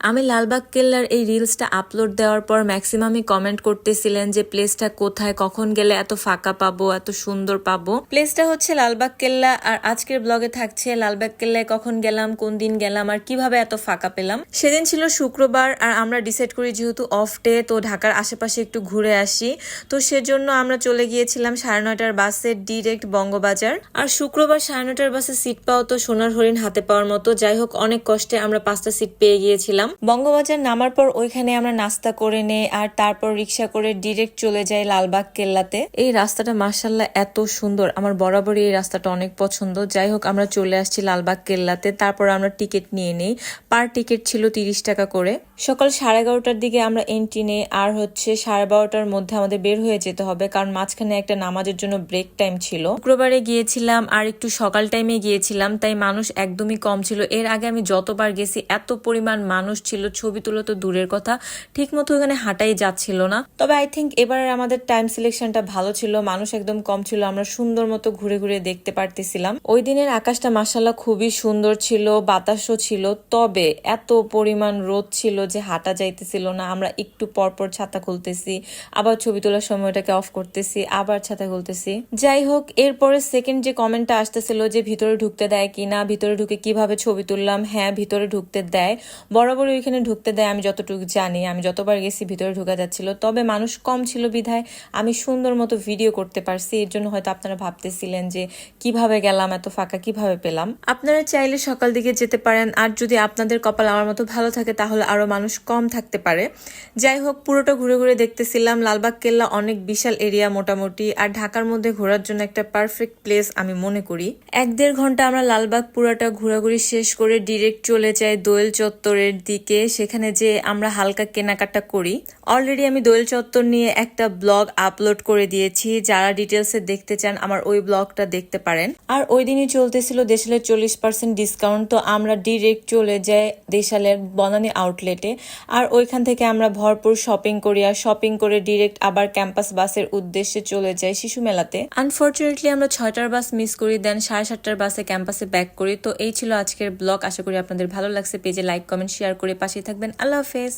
আমি লালবাগ কেল্লার এই রিলসটা আপলোড দেওয়ার পর ম্যাক্সিমামই কমেন্ট করতেছিলেন যে প্লেসটা কোথায়, কখন গেলে এত ফাঁকা পাবো, এত সুন্দর পাবো। প্লেসটা হচ্ছে লালবাগ কেল্লা, আর আজকের ব্লগে থাকছে লালবাগ কেল্লায় কখন গেলাম, কোন দিন গেলাম, আর কিভাবে এত ফাঁকা পেলাম। সেদিন ছিল শুক্রবার, আর আমরা ডিসাইড করি যেহেতু অফ ডে, তো ঢাকার আশেপাশে একটু ঘুরে আসি। তো সেজন্য আমরা চলে গিয়েছিলাম 9:30টার বাসে ডিরেক্ট বঙ্গবাজার। আর শুক্রবার 9:30টার বাসে সিট পাওয়া তো সোনার হরিণ হাতে পাওয়ার মতো। যাই হোক, অনেক কষ্টে আমরা 5টা সিট পেয়ে গিয়েছিলাম। বঙ্গবাজার নামার পর ওইখানে আমরা নাস্তা করে নেই, আর তারপর রিক্সা করে ডিরেক্ট চলে যাই লালবাগ কেল্লাতে। এই রাস্তাটা মার্শাল্লাহ এত সুন্দর, আমার বরাবরই এই রাস্তাটা অনেক পছন্দ। যাই হোক, আমরা চলে আসছি লালবাগ কেল্লাতে। তারপর আমরা টিকিট নিয়ে নেই, পার টিকিট ছিল 30 টাকা করে। সকাল 11:30টার দিকে আমরা এন্ট্রি নেই, আর হচ্ছে 12:30টার মধ্যে আমাদের বের হয়ে যেতে হবে, কারণ মাঝখানে একটা নামাজের জন্য ব্রেক টাইম ছিল। শুক্রবারে গিয়েছিলাম আর একটু সকাল টাইমে গিয়েছিলাম, তাই মানুষ একদমই কম ছিল। এর আগে আমি যতবার গেছি এত পরিমাণ মানুষ ছিল, ছবি তোলা তো দূরের কথা, ঠিক মতো ওখানে হাঁটাই যাচ্ছিল না। তবে আই থিঙ্ক এবারে আমাদের টাইম সিলেকশনটা ভালো ছিল, মানুষ একদম কম ছিল, আমরা সুন্দর মতো ঘুরে ঘুরে দেখতে পারতেছিলাম। ওই দিনের আকাশটা মাশাআল্লাহ খুবই সুন্দর ছিল, বাতাসও ছিল, তবে এত পরিমাণ রোদ ছিল যে হাঁটা যাইতেছিল না। আমরা একটু পরপর ছাতা খুলতেছি, আবার ছবি তোলার সময়টাকে অফ করতেছি, আবার ছাতা খুলতেছি। যাই হোক, এরপরে সেকেন্ড যে কমেন্টটা আসতেছিল যে ভিতরে ঢুকতে দেয় কিনা, ভিতরে ঢুকে কিভাবে ছবি তুললাম। হ্যাঁ, ভিতরে ঢুকতে দেয়, বরাবর ওইখানে ঢুকতে দেয়। আমি যতটুকু জানি, আমি যতবার গেছি ভিতরে ঢুকা যাচ্ছিল, তবে মানুষ কম ছিল বিধায় আমি সুন্দর মতো ভিডিও করতে পারছি। এর জন্য হয়তো আপনারা ভাবতেছিলেন যে কিভাবে গেলাম, এত ফাঁকা কিভাবে পেলাম। আপনারা চাইলে সকাল দিকে যেতে পারেন, আর যদি আপনাদের কপাল আমার মতো ভালো থাকে তাহলে আরো মানুষ কম থাকতে পারে। যাই হোক, পুরোটা ঘুরে ঘুরে দেখতেছিলাম। লালবাগ কেল্লা অনেক বিশাল এরিয়া মোটামুটি, আর ঢাকার মধ্যে ঘোরার জন্য একটা পারফেক্ট প্লেস আমি মনে করি। 1-1.5 ঘন্টা আমরা লালবাগ পুরাটা ঘোরাঘুরি শেষ করে ডিরেক্ট চলে যাই দোয়েল চত্বরের দিকে। সেখানে যে আমরা হালকা কেনাকাটা করি। অলরেডি আমি দোয়েল চত্বর নিয়ে একটা ব্লগ আপলোড করে দিয়েছি, যারা ডিটেলসে দেখতে চান আমার ওই ব্লগটা দেখতে পারেন। আর ওই দিনই চলতেছিল দেশালের 40% ডিসকাউন্ট, তো আমরা ডিরেক্ট চলে যাই দেশালের বনানী আউটলেটে। আর ওইখান থেকে আমরা ভরপুর শপিং করি, আর শপিং করে ডিরেক্ট আবার ক্যাম্পাস বাসের উদ্দেশ্যে চলে যাই শিশু মেলাতে। আনফরচুনেটলি আমরা 6টার বাস মিস করি, দেন 7:30টার বাসে ক্যাম্পাসে ব্যাক করি। তো এই ছিল আজকের ব্লগ, আশা করি আপনাদের ভালো লাগছে। পেজে লাইক, কমেন্ট, শেয়ার করে পাশে থাকবেন। আল্লাহ হাফেজ।